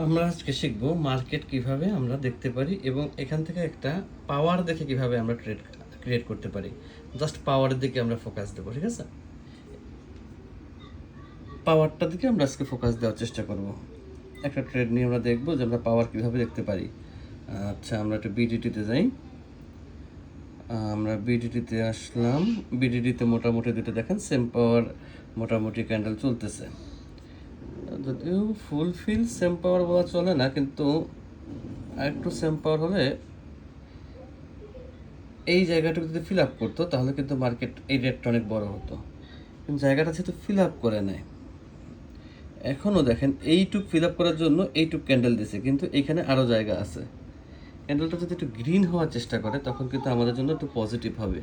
আমরা আজকে শিখবো মার্কেট কিভাবে আমরা দেখতে পারি এবং এখান থেকে একটা পাওয়ার দেখে কিভাবে আমরা ট্রেড ক্রিয়েট করতে পারি। জাস্ট পাওয়ারের দিকে আমরা ফোকাস দেবো, ঠিক আছে? পাওয়ারটার দিকে আমরা আজকে ফোকাস দেওয়ার চেষ্টা করব। একটা ট্রেড নিয়ে আমরা দেখবো যে আমরা পাওয়ার কিভাবে দেখতে পারি। আচ্ছা, আমরা একটা বিডিটিতে যাই। আমরা বিডিটিতে আসলাম। বিডিটিতে মোটামুটি দুটো দেখেন সেম পাওয়ার মোটামুটি ক্যান্ডেল চলতেছে। যদিও ফুলফিল সেম পাওয়ার বলা চলে না, কিন্তু আরেকটু সেম পাওয়ার হলে এই জায়গাটুকু যদি ফিল আপ করতো তাহলে কিন্তু মার্কেট এই রেটটা অনেক বড় হতো, কিন্তু জায়গাটা যেহেতু ফিল আপ করে নেয়। এখনও দেখেন এইটুক ফিল আপ করার জন্য এইটুক ক্যান্ডেল দিছে, কিন্তু এইখানে আরও জায়গা আছে। ক্যান্ডেলটা যদি একটু গ্রিন হওয়ার চেষ্টা করে তখন কিন্তু আমাদের জন্য একটু পজিটিভ হবে।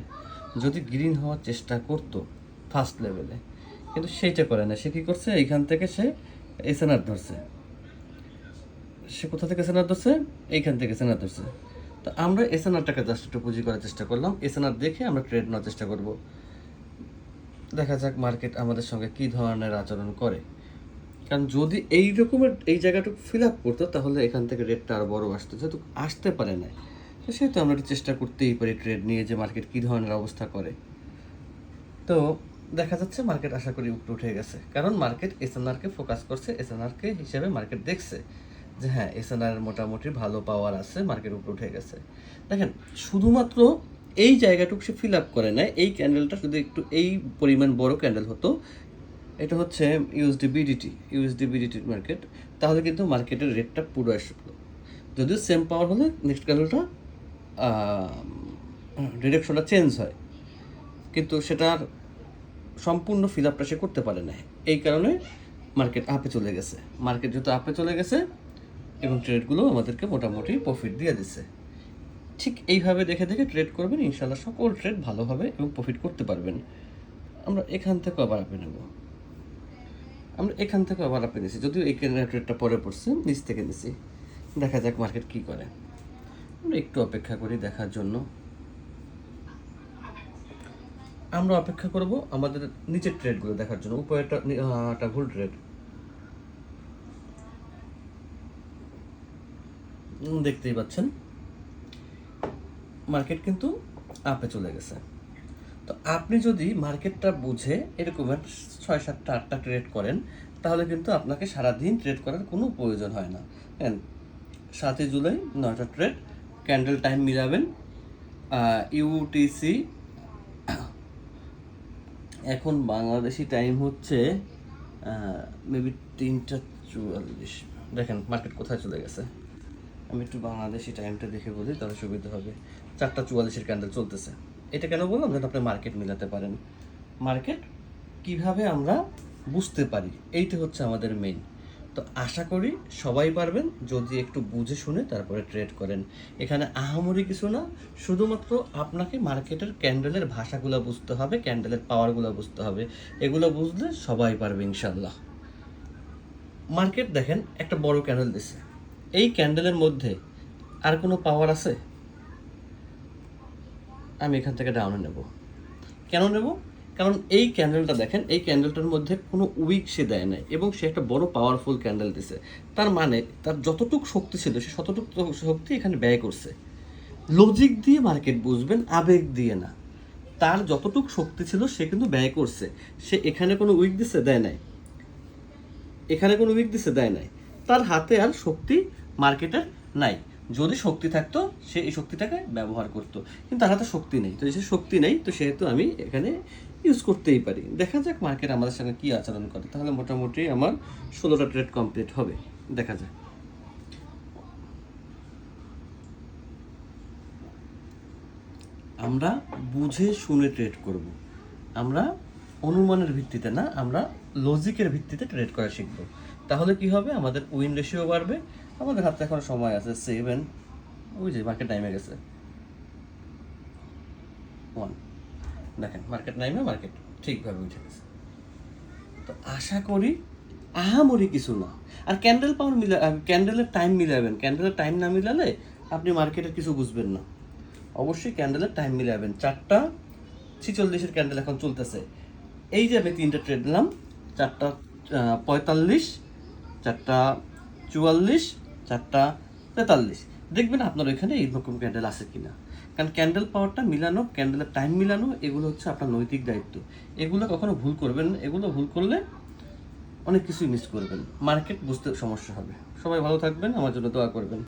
যদি গ্রিন হওয়ার চেষ্টা করতো ফার্স্ট লেভেলে, কিন্তু সেইটা করে না। সে কী করছে, এইখান থেকে সে এসএনআর ধরছে। সে কোথা থেকে এসএনআর ধরছে? এইখান থেকে এসএনআর ধরছে। তো আমরা এসএনআরটাকে জাস্ট একটু পুঁজি করার চেষ্টা করলাম। এসএনআর দেখে আমরা ট্রেড নেওয়ার চেষ্টা করব। দেখা যাক মার্কেট আমাদের সঙ্গে কী ধরনের আচরণ করে। কারণ যদি এই রকমের এই জায়গাটুকু ফিল আপ করতো তাহলে এখান থেকে রেটটা আরও বড় আসতো, যেহেতু আসতে পারে না। তো সেহেতু আমরা একটু চেষ্টা করতেই পারি ট্রেড নিয়ে যে মার্কেট কী ধরনের অবস্থা করে। তো দেখা যাচ্ছে মার্কেট আশা করি উপরে উঠে গেছে, কারণ মার্কেট এসএনআরকে ফোকাস করছে। এসএনআরকে হিসেবে মার্কেট দেখছে যে হ্যাঁ, এসএনআর মোটামুটি ভালো পাওয়ার আছে, মার্কেট উপরে উঠে গেছে। দেখেন, শুধুমাত্র এই জায়গাটুকু সে ফিল আপ করে নেয়। এই ক্যান্ডেলটা যদি একটু এই পরিমাণ বড় ক্যান্ডেল হতো, এটা হচ্ছে ইউএসডি বিডিটির মার্কেট, তাহলে কিন্তু মার্কেটের রেটটা পুরো আসলো। যদিও সেম পাওয়ার হলে নেক্সট ক্যান্ডেলটা ডিরেকশনটা চেঞ্জ হয়, কিন্তু সেটার সম্পূর্ণ ফিল আপটা সে করতে পারে না। এই কারণে মার্কেট আপে চলে গেছে। মার্কেট যেহেতু আপে চলে গেছে এবং ট্রেডগুলো আমাদেরকে মোটামুটি প্রফিট দিয়ে দিচ্ছে। ঠিক এইভাবে দেখে দেখে ট্রেড করবেন, ইনশাল্লাহ সকল ট্রেড ভালো হবে এবং প্রফিট করতে পারবেন। আমরা এখান থেকে আবার আপে নেব। আমরা এখান থেকে আবার আপে নিছি, যদিও এই ট্রেডটা পরে পড়ছে, নিচ থেকে নিছি। দেখা যাক মার্কেট কী করে। আমরা একটু অপেক্ষা করি দেখার জন্য। আমরা অপেক্ষা করব আমাদের নিচের ট্রেডগুলো দেখার জন্য। উপরেরটা ভুল ট্রেড। দেখতেই পাচ্ছেন মার্কেট কিন্তু আপে চলে গেছে। তো আপনি যদি মার্কেটটা বুঝে এরকম 6, 7, 8টা ট্রেড করেন, তাহলে কিন্তু আপনাকে সারাদিন ট্রেড করার কোনো প্রয়োজন হয় না। হ্যাঁ, 7 জুলাই 9টা ট্রেড, ক্যান্ডেল টাইম মিলাবেন। ইউটিসি এখন বাংলাদেশি টাইম হচ্ছে মেবি 3টা 44। দেখেন মার্কেট কোথায় চলে গেছে। আমি একটু বাংলাদেশি টাইমটা দেখে বলি, তাহলে সুবিধা হবে। 4টা 44-এর ক্যান্ডেল চলতেছে। এটা কেন বললাম? যেন আপনি মার্কেট মিলাতে পারেন। মার্কেট কিভাবে আমরা বুঝতে পারি, এইটা হচ্ছে আমাদের মেইন। তো আশা করি সবাই পারবেন যদি একটু বুঝে শুনে তারপরে ট্রেড করেন। এখানে আহামরি কিছু না, শুধুমাত্র আপনাকে মার্কেটের ক্যান্ডেলের ভাষাগুলো বুঝতে হবে, ক্যান্ডেলের পাওয়ারগুলো বুঝতে হবে। এগুলো বুঝলে সবাই পারবে ইনশাল্লাহ। মার্কেট দেখেন একটা বড় ক্যান্ডেল দিছে, এই ক্যান্ডেলের মধ্যে আর কোনো পাওয়ার আছে? আমি এখান থেকে ডাউনে নেব। কেন নেব? কারণ এই ক্যান্ডেলটা দেখেন, এই ক্যান্ডেলটার মধ্যে কোনো উইক সে দেয় নাই এবং সে একটা বড় পাওয়ারফুল ক্যান্ডেল দিছে। তার মানে তার যতটুকু শক্তি ছিল সে ততটুকু শক্তি এখানে ব্যয় করছে। লজিক দিয়ে মার্কেট বুঝবেন, আবেগ দিয়ে না। তার যতটুকু শক্তি ছিল সে কিন্তু ব্যয় করছে। সে এখানে কোনো উইক দিছে? দেয় নাই। এখানে কোনো উইক দিছে? দেয় নাই। তার হাতে আর শক্তি মার্কেটের নাই। যদি শক্তি থাকতো সে এই শক্তিটাকে ব্যবহার করতো, কিন্তু তার হাতে শক্তি নেই। তো সে শক্তি নেই, তো সেহেতু আমি এখানে ইউজ করতেই পারি। দেখা যাক মার্কেট আমাদের সঙ্গে কী আচরণ করে। তাহলে মোটামুটি আমার 16টা ট্রেড কমপ্লিট হবে। দেখা যাক। আমরা বুঝে শুনে ট্রেড করব। আমরা অনুমানের ভিত্তিতে না, আমরা লজিকের ভিত্তিতে ট্রেড করা শিখব। তাহলে কি হবে? আমাদের উইন রেশিও বাড়বে। আমাদের হাতে এখন সময় আছে 7, ওই যে মার্কেট টাইমে গেছে 1। দেখেন মার্কেট মার্কেট ঠিকভাবে উঠে গেছে। তো আশা করি আহামরি কিছু না। আর ক্যান্ডেল পাওয়ার ক্যান্ডেলের টাইম মিলাবেন। ক্যান্ডেলের টাইম না মিলালে আপনি মার্কেটের কিছু বুঝবেন না। অবশ্যই ক্যান্ডেলের টাইম মিলাবেন। 4টা 46-এর ক্যান্ডেল এখন চলতেছে। এই যে আমি 3টা ট্রেড নিলাম, 4টা 45, 4টা 44, 4টা 43, দেখবেন আপনার ওইখানে এইরকম ক্যান্ডেল আছে কিনা। কারণ ক্যান্ডেল পাওয়ারটা মিলানো, ক্যান্ডেলের টাইম মিলানো, এগুলো হচ্ছে আপনার নৈতিক দায়িত্ব। এগুলো কখনো ভুল করবেন না, এগুলো ভুল করলে অনেক কিছুই মিস করবেন, মার্কেট বুঝতে সমস্যা হবে। সবাই ভালো থাকবেন, আমার জন্য দোয়া করবেন।